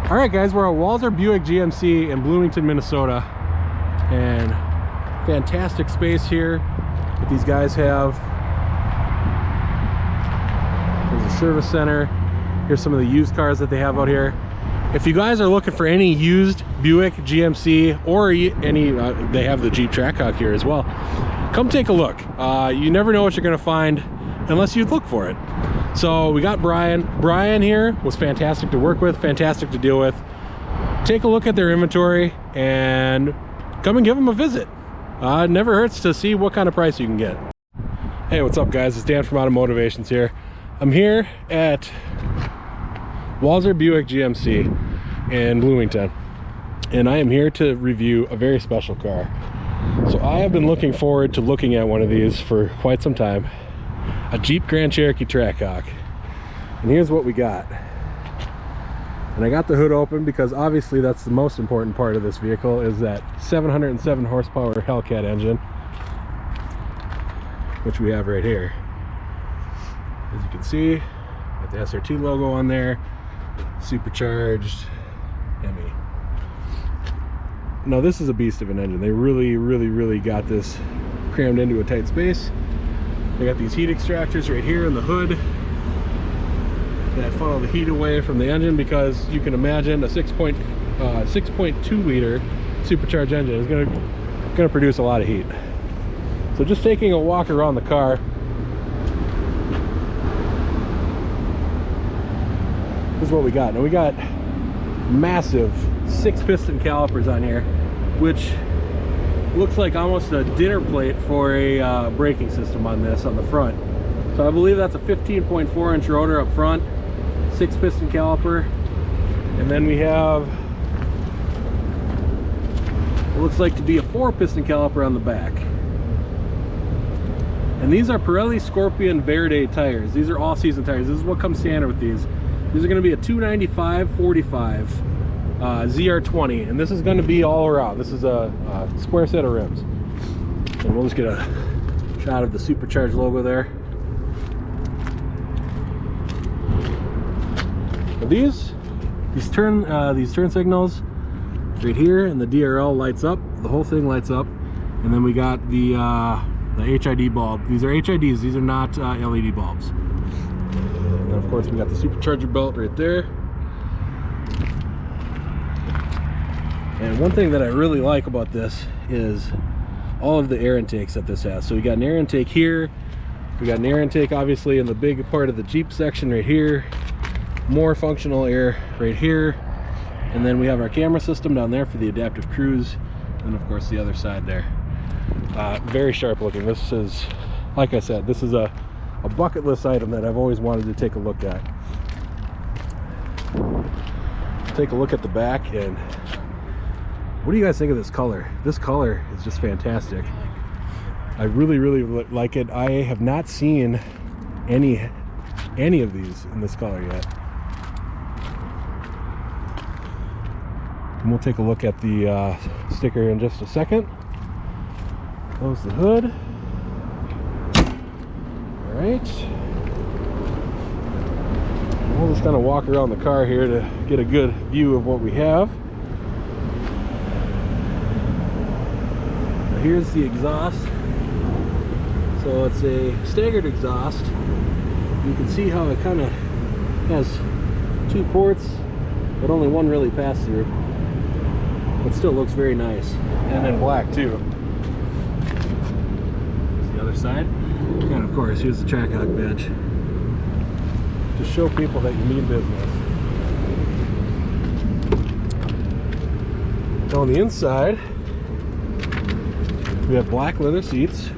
All right, guys, we're at Walser Buick GMC in Bloomington, Minnesota, and fantastic space here that these guys have. There's a service center. Here's some of the used cars that they have out here. If you guys are looking for any used Buick GMC or any, they have the Jeep Trackhawk here as well. Come take a look. You never know what you're gonna find unless you look for it. So we got Brian. Brian here was fantastic to work with, fantastic to deal with. Take a look at their inventory and come and give them a visit. It never hurts to see what kind of price you can get. Hey, what's up, guys? It's Dan from AutoMotivationZ here. I'm here at Walser Buick GMC in Bloomington, and I am here to review a very special car. So I have been looking forward to looking at one of these for quite some time. A Jeep Grand Cherokee Trackhawk. And here's what we got. And I got the hood open because obviously that's the most important part of this vehicle, is that 707 horsepower Hellcat engine, which we have right here. As you can see, got the SRT logo on there, supercharged Hemi. Now this is a beast of an engine. They really got this crammed into a tight space. They got these heat extractors right here in the hood that funnel the heat away from the engine, because you can imagine a 6.2 liter supercharged engine is gonna produce a lot of heat. So just taking a walk around the car, this is what we got. Now we got massive 6-piston calipers on here, which looks like almost a dinner plate for a braking system on this on the front. So I believe that's a 15.4 inch rotor up front, 6-piston caliper, and then we have what looks like to be a 4-piston caliper on the back. And these are Pirelli Scorpion Verde tires. These are all-season tires. This is what comes standard with these. These are going to be a 295/45 ZR20, and this is going to be all around. This is a square set of rims, and we'll just get a shot of the supercharged logo there. Now these turn signals right here, and the DRL lights up. The whole thing lights up, and then we got the HID bulb. These are HIDs. These are not LED bulbs. And of course, we got the supercharger belt right there. And one thing that I really like about this is all of the air intakes that this has. So we got an air intake here, we got an air intake obviously in the big part of the Jeep section right here, more functional air right here, and then we have our camera system down there for the adaptive cruise, and of course the other side there. Very sharp looking. This is, like I said, this is a bucket list item that I've always wanted to take a look at. Take a look at the back, and what do you guys think of this color? This color is just fantastic. I really like it. I have not seen any of these in this color yet. And we'll take a look at the sticker in just a second. Close the hood. All right. We'll just kind of walk around the car here to get a good view of what we have. Here's the exhaust. So it's a staggered exhaust. You can see how it kind of has 2 ports, but only one really pass through. It still looks very nice, and in black too. Here's the other side, and of course here's the Trackhawk badge to show people that you mean business. On the inside, we have black leather seats.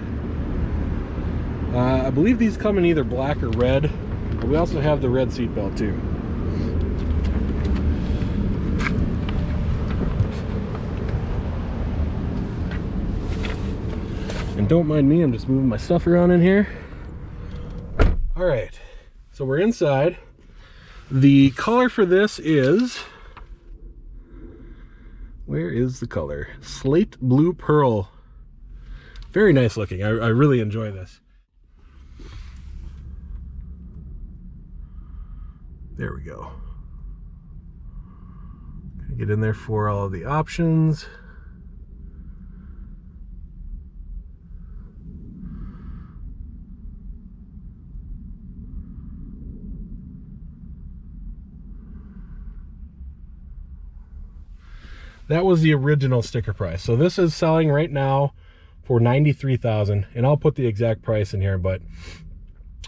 I believe these come in either black or red, but we also have the red seat belt too. And don't mind me, I'm just moving my stuff around in here. All right, so we're inside. The color for this is, where is the color? Slate Blue Pearl. Very nice looking. I really enjoy this. There we go. Get in there for all of the options. That was the original sticker price. So this is selling right now for $93,000, and I'll put the exact price in here. But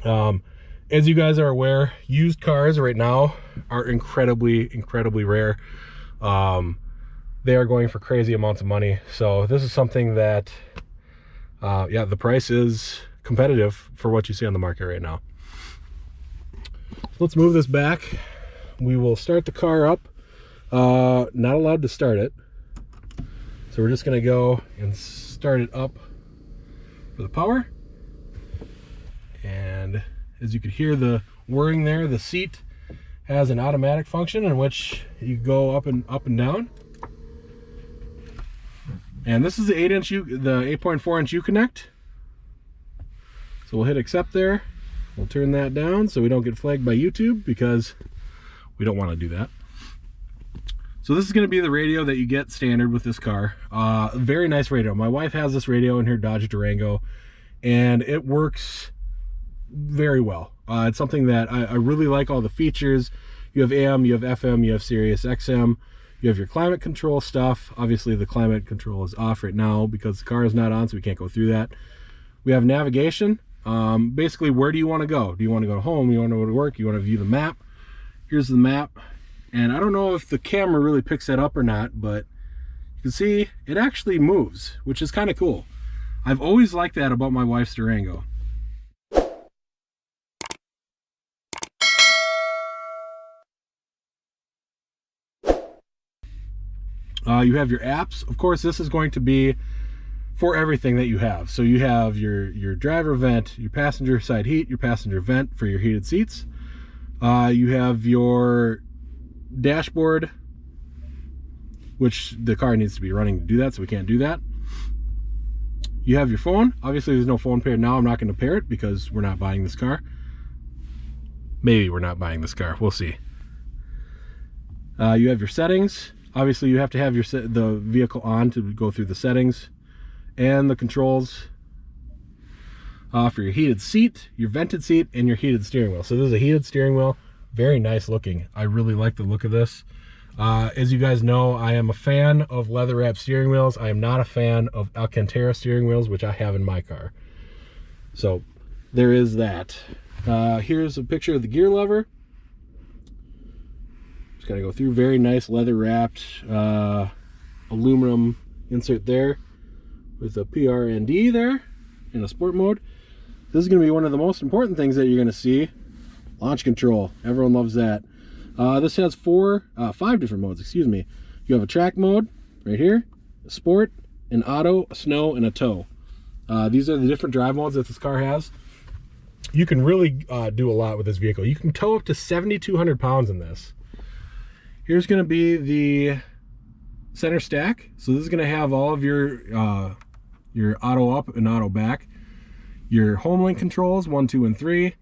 as you guys are aware, used cars right now are incredibly rare. They are going for crazy amounts of money. So this is something that, yeah, the price is competitive for what you see on the market right now. So let's move this back. We will start the car up. Not allowed to start it, so we're just gonna go and start it up for the power. And as you could hear the whirring there, the seat has an automatic function in which you go up and down. And this is the 8.4 inch U-connect. So we'll hit accept there. We'll turn that down so we don't get flagged by YouTube, because we don't want to do that. So this is going to be the radio that you get standard with this car. Very nice radio. My wife has this radio in her Dodge Durango, and it works very well. It's something that I really like. All the features. You have AM, you have FM, you have Sirius XM, you have your climate control stuff. Obviously the climate control is off right now because the car is not on, so we can't go through that. We have navigation. Basically, where do you want to go? Do you want to go home? You want to go to work? You want to view the map? Here's the map. And I don't know if the camera really picks that up or not, but you can see it actually moves, which is kind of cool. I've always liked that about my wife's Durango. You have your apps. Of course, this is going to be for everything that you have. So you have your driver vent, your passenger side heat, your passenger vent for your heated seats. You have your dashboard, which the car needs to be running to do that, so we can't do that. You have your phone. Obviously there's no phone paired now. I'm not going to pair it because we're not buying this car. Maybe we're not buying this car, we'll see. You have your settings. Obviously you have to have the vehicle on to go through the settings, and the controls for your heated seat, your vented seat, and your heated steering wheel. So this is a heated steering wheel. Very nice looking. I really like the look of this. As you guys know, I am a fan of leather wrap steering wheels. I am not a fan of Alcantara steering wheels, which I have in my car. So there is that. Here's a picture of the gear lever. Just gotta go through. Very nice leather wrapped aluminum insert there with a PRND there in a sport mode. This is gonna be one of the most important things that you're gonna see. Launch control. Everyone loves that. This has five different modes, excuse me. You have a track mode right here, a sport, an auto, a snow, and a tow. These are the different drive modes that this car has. You can really do a lot with this vehicle. You can tow up to 7,200 pounds in this. Here's going to be the center stack. So this is going to have all of your auto up and auto back. Your home link controls, 1, 2, and 3.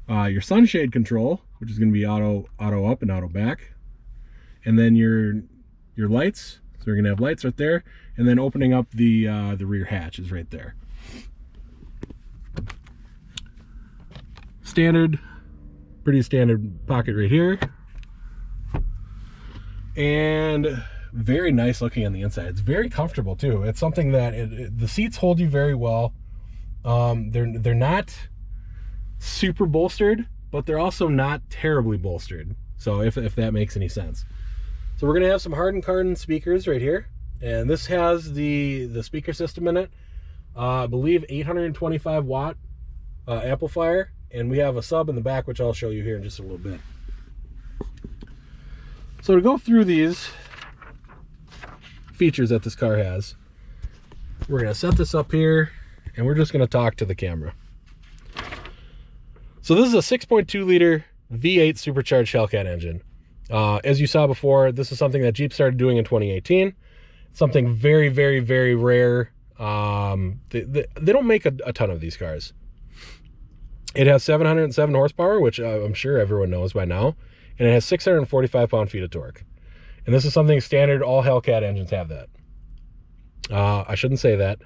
Your sunshade control, which is going to be auto up and auto back, and then your lights. So we're going to have lights right there, and then opening up the rear hatch is right there. Pretty standard pocket right here, and very nice looking on the inside. It's very comfortable too. It's something that the seats hold you very well. They're not super bolstered, but they're also not terribly bolstered, so if that makes any sense. So we're gonna have some hardened carbon speakers right here, and this has the speaker system in it. I believe 825 watt amplifier, and we have a sub in the back, which I'll show you here in just a little bit. So to go through these features that this car has, we're gonna set this up here, and we're just gonna talk to the camera. So this is a 6.2 liter V8 supercharged Hellcat engine. As you saw before, this is something that Jeep started doing in 2018. Something very, very, very rare. They don't make a ton of these cars. It has 707 horsepower, which I'm sure everyone knows by now. and it has 645 pound-feet of torque. And this is something standard, all Hellcat engines have that. I shouldn't say that.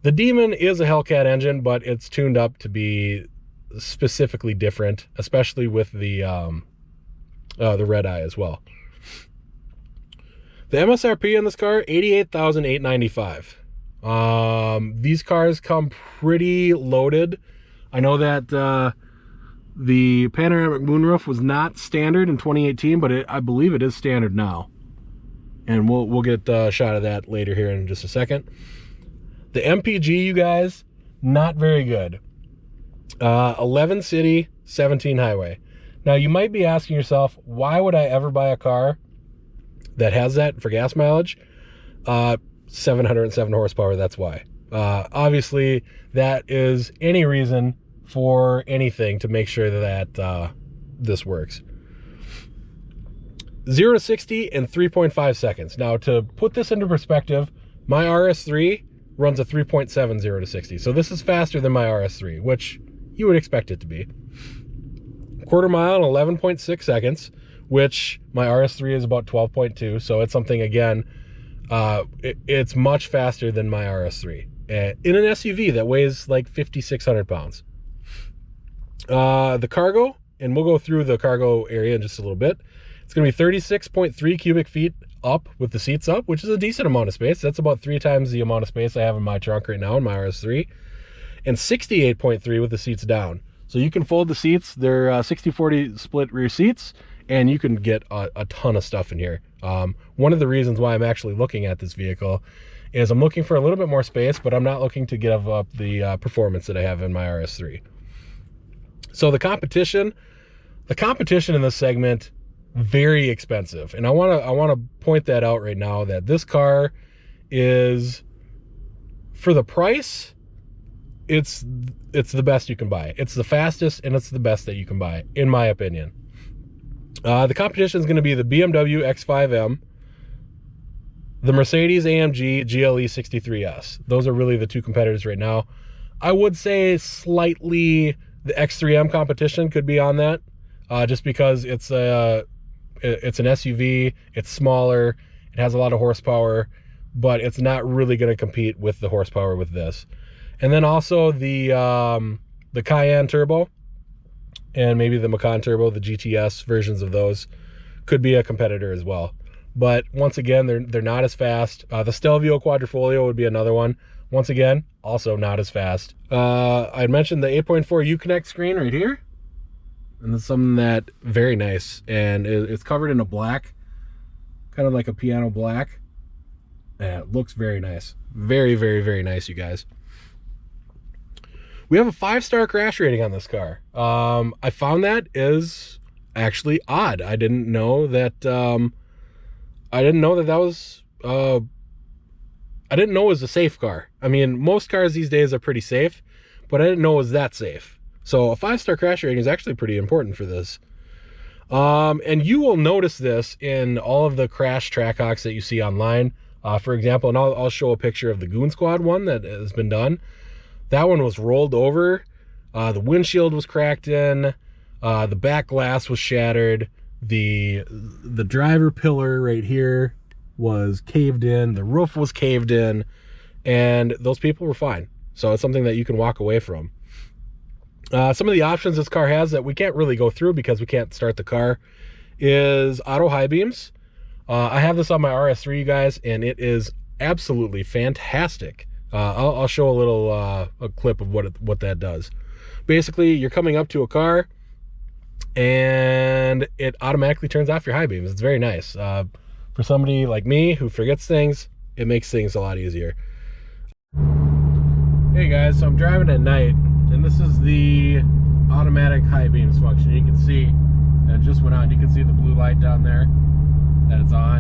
The Demon is a Hellcat engine, but it's tuned up to be specifically different, especially with the red eye as well. The MSRP on this car, $88,895. These cars come pretty loaded. I know that the panoramic moonroof was not standard in 2018, but I believe it is standard now. And we'll get a shot of that later here in just a second. The MPG, you guys, not very good. 11 city, 17 highway. Now, you might be asking yourself, why would I ever buy a car that has that for gas mileage? 707 horsepower, that's why. Obviously, that is any reason for anything to make sure that this works. 0 to 60 in 3.5 seconds. Now, to put this into perspective, my RS3 runs a 3.7 0 to 60. So this is faster than my RS3, which you would expect it to be. Quarter mile in 11.6 seconds, which my RS3 is about 12.2. So it's something, again, it's much faster than my RS3 in an SUV that weighs like 5,600 pounds. The cargo, and we'll go through the cargo area in just a little bit. It's going to be 36.3 cubic feet up with the seats up, which is a decent amount of space. That's about 3 times the amount of space I have in my trunk right now in my RS3. And 68.3 with the seats down. So you can fold the seats. They're 60-40 split rear seats, and you can get a ton of stuff in here. One of the reasons why I'm actually looking at this vehicle is I'm looking for a little bit more space, but I'm not looking to give up the performance that I have in my RS3. So the competition in this segment, very expensive. And I want to point that out right now, that this car is, for the price, it's the best you can buy. It's the fastest and it's the best that you can buy, in my opinion. The competition is going to be the BMW X5M, the Mercedes AMG GLE 63S. Those are really the two competitors right now. I would say slightly the X3M competition could be on that, just because it's an SUV, it's smaller, it has a lot of horsepower, but it's not really going to compete with the horsepower with this. And then also the Cayenne Turbo and maybe the Macan Turbo, the GTS versions of those, could be a competitor as well. But once again, they're not as fast. The Stelvio Quadrifoglio would be another one. Once again, also not as fast. I mentioned the 8.4 Uconnect screen right here. And it's something that, very nice. And it's covered in a black, kind of like a piano black. And it looks very nice. Very, very, very nice, you guys. We have a 5-star crash rating on this car. I found that is actually odd. I didn't know that that was I didn't know it was a safe car. I mean, most cars these days are pretty safe, but I didn't know it was that safe. So a 5-star crash rating is actually pretty important for this. And you will notice this in all of the crash Trackhawks that you see online. For example, and I'll show a picture of the Goon Squad one that has been done. That one was rolled over. The windshield was cracked in. The back glass was shattered. The driver pillar right here was caved in. The roof was caved in. And those people were fine. So it's something that you can walk away from. Some of the options this car has that we can't really go through because we can't start the car is auto high beams. I have this on my RS3, you guys, and it is absolutely fantastic. I'll show a little a clip of what that does. Basically, you're coming up to a car and it automatically turns off your high beams. It's very nice. For somebody like me who forgets things, it makes things a lot easier. Hey guys, so I'm driving at night, and this is the automatic high beams function. You can see that it just went on. You can see the blue light down there that it's on,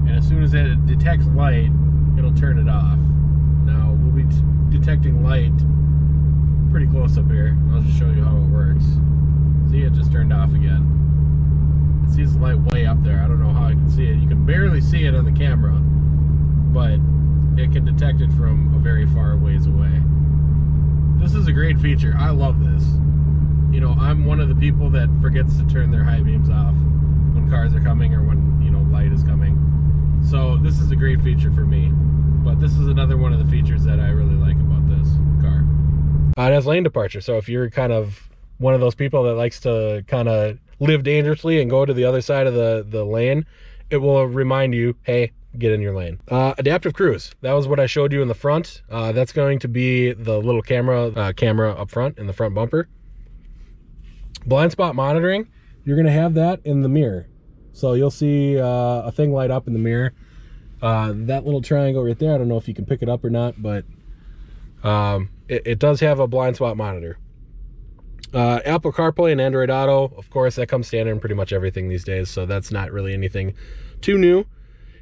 and as soon as it detects light, it'll turn it off. Now we'll be detecting light pretty close up here. I'll just show you how it works. See, it just turned off again. It sees the light way up there. I don't know how I can see it. You can barely see it on the camera, but it can detect it from a very far ways away. This is a great feature. I love this. you know, I'm one of the people that forgets to turn their high beams off when cars are coming or when, you know, light is coming. So this is a great feature for me. But this is another one of the features that I really like about this car. It has lane departure, so if you're kind of one of those people that likes to kind of live dangerously and go to the other side of the lane, it will remind you, hey, get in your lane. Adaptive cruise, that was what I showed you in the front. That's going to be the little camera up front in the front bumper. Blind spot monitoring, you're going to have that in the mirror. So you'll see a thing light up in the mirror. That little triangle right there, I don't know if you can pick it up or not, but it does have a blind spot monitor. Apple CarPlay and Android Auto, of course, that comes standard in pretty much everything these days, so that's not really anything too new.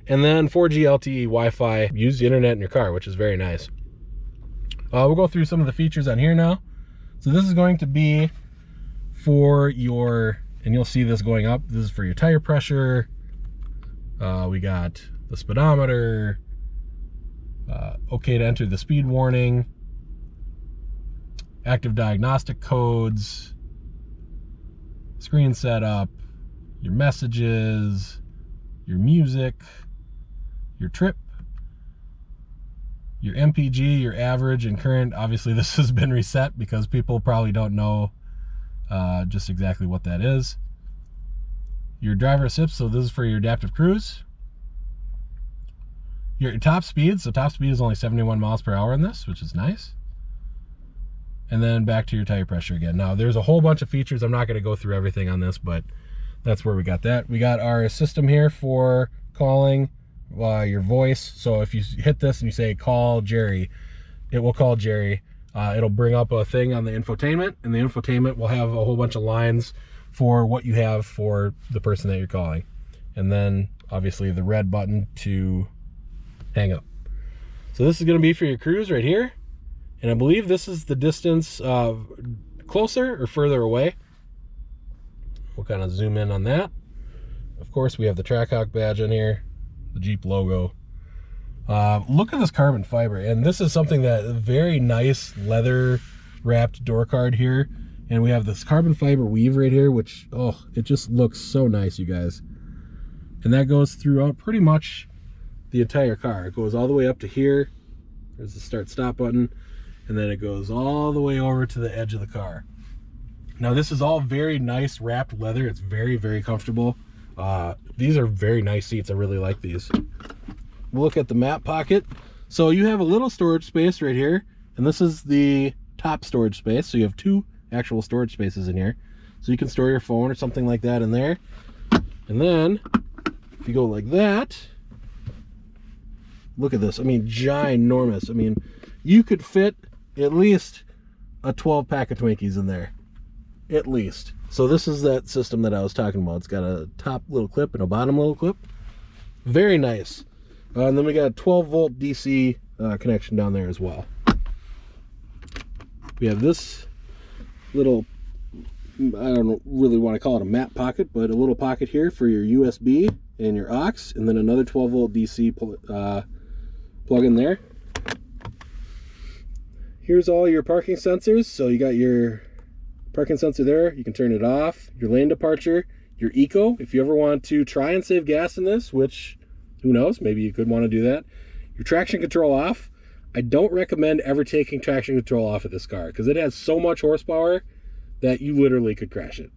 And then 4G LTE Wi-Fi, use the internet in your car, which is very nice. We'll go through some of the features on here now. So this is going to be for your, and you'll see this going up, this is for your tire pressure. We got the speedometer, okay to enter the speed warning, active diagnostic codes, screen setup, your messages, your music, your trip, your MPG, your average and current. Obviously this has been reset because people probably don't know just exactly what that is. Your driver assist, so this is for your adaptive cruise. Your top speed, so top speed is only 71 miles per hour in this, which is nice. And then back to your tire pressure again. Now there's a whole bunch of features. I'm not going to go through everything on this, but that's where we got that. We got our system here for calling your voice. So if you hit this and you say call Jerry, it will call Jerry. It'll bring up a thing on the infotainment, and the infotainment will have a whole bunch of lines for what you have for the person that you're calling. And then obviously the red button to hang up. So this is going to be for your cruise right here. And I believe this is the distance closer or further away. We'll kind of zoom in on that. Of course, we have the Trackhawk badge on here, the Jeep logo. Look at this carbon fiber. And this is something that very nice leather wrapped door card here. And we have this carbon fiber weave right here, which, oh, it just looks so nice, you guys. And that goes throughout pretty much the entire car. It goes all the way up to here. There's the start stop button. And then it goes all the way over to the edge of the car. Now this is all very nice wrapped leather. It's very, very comfortable. These are very nice seats. I really like these. We'll look at the map pocket. So you have a little storage space right here, and this is the top storage space. So you have two actual storage spaces in here. So you can store your phone or something like that in there. And then if you go like that, look at this. I mean, ginormous. I mean, you could fit at least a 12 pack of Twinkies in there, at least. So this is that system that I was talking about. It's got a top little clip and a bottom little clip. Very nice. And then we got a 12 volt DC connection down there as well. We have this little, I don't really want to call it a map pocket, but a little pocket here for your USB and your aux, and then another 12 volt DC plug in there. Here's all your parking sensors. So you got your parking sensor there. You can turn it off. Your lane departure, your eco. If you ever want to try and save gas in this, which who knows, maybe you could want to do that. Your traction control off. I don't recommend ever taking traction control off of this car because it has so much horsepower that you literally could crash it.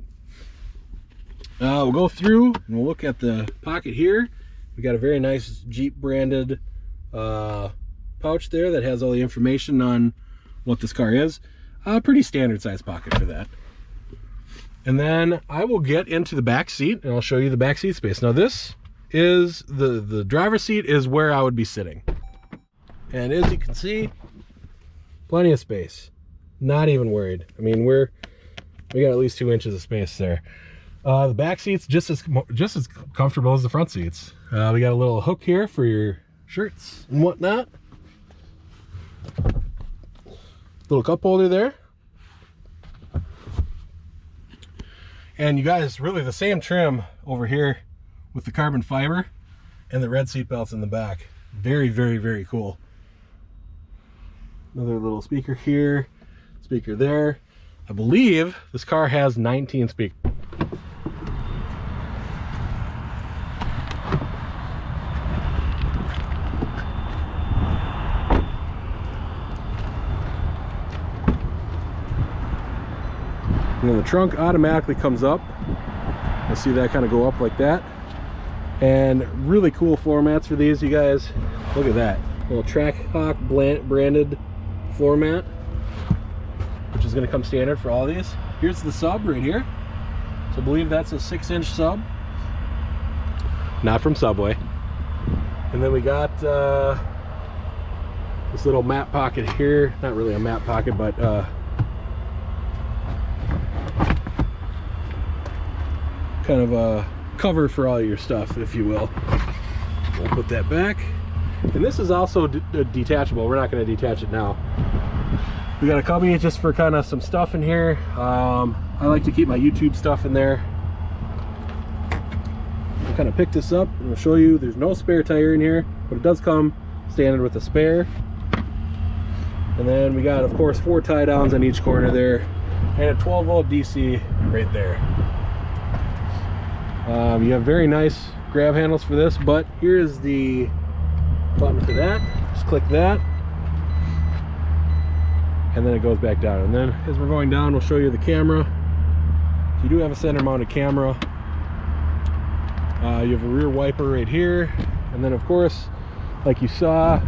We'll go through and we'll look at the pocket here. We got a very nice Jeep branded pouch there that has all the information on what this car is. Pretty standard size pocket for that. And then I will get into the back seat and I'll show you the back seat space. Now this is the driver's seat is where I would be sitting. And as you can see, plenty of space. Not even worried. I mean, we got at least 2 inches of space there. The back seat's just as comfortable as the front seats. We got a little hook here for your shirts and whatnot. Little cup holder there. And you guys, really the same trim over here with the carbon fiber and the red seat belts in the back. Very, very, very cool. Another little speaker here, speaker there. I believe this car has 19 speakers. And then the trunk automatically comes up. You'll see that kind of go up like that. And really cool floor mats for these, you guys. Look at that. Little Trackhawk branded floor mat, which is going to come standard for all these. Here's the sub right here. So I believe that's a 6-inch sub. Not from Subway. And then we got this little mat pocket here. Not really a mat pocket, but kind of a cover for all your stuff, if you will. We'll put that back. And this is also detachable. We're not going to detach it now. We got a cubby just for kind of some stuff in here. I like to keep my YouTube stuff in there. I'll kind of pick this up and I'll show you there's no spare tire in here, but it does come standard with a spare. And then we got, of course, 4 tie downs on each corner there, and a 12-volt DC right there. You have very nice grab handles for this, but here's the button for that. Just click that, and then it goes back down. And then as we're going down, we'll show you the camera. You do have a center mounted camera. You have a rear wiper right here, and then of course, like you saw,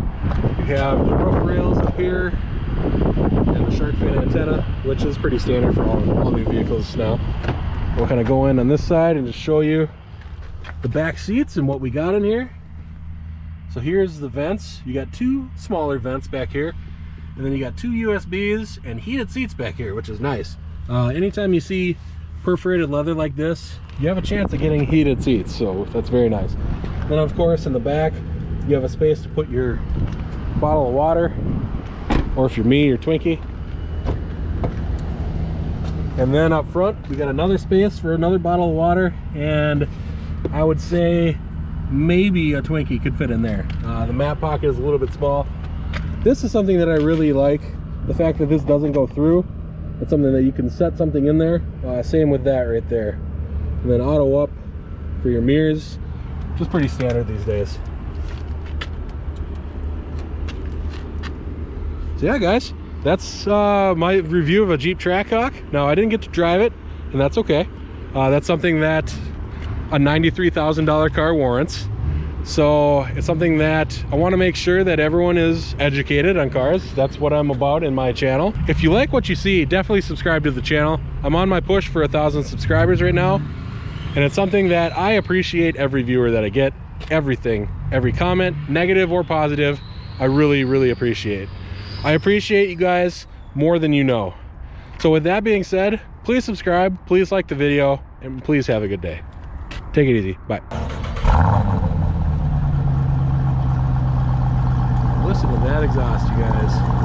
you have the roof rails up here and the shark fin antenna, which is pretty standard for all new vehicles now. We'll kind of go in on this side and just show you the back seats and what we got in here. So here's the vents. You got 2 smaller vents back here, and then you got 2 USBs and heated seats back here, which is nice. Anytime you see perforated leather like this, you have a chance of getting heated seats, so that's very nice. Then of course in the back you have a space to put your bottle of water, or if you're me, your Twinkie. And then up front we got another space for another bottle of water, and I would say maybe a Twinkie could fit in there. The mat pocket is a little bit small. This is something that I really like, the fact that this doesn't go through. It's something that you can set something in there. Same with that right there. And then auto up for your mirrors, which is pretty standard these days. So yeah, guys, that's my review of a Jeep Trackhawk. Now, I didn't get to drive it, and that's okay. That's something that a $93,000 car warrants. So it's something that I want to make sure that everyone is educated on cars. That's what I'm about in my channel. If you like what you see, definitely subscribe to the channel. I'm on my push for 1,000 subscribers right now, and it's something that I appreciate every viewer that I get. Everything, every comment, negative or positive, I really appreciate. I appreciate you guys more than you know. So with that being said, please subscribe, please like the video, and please have a good day. Take it easy. Bye. Listen to that exhaust, you guys.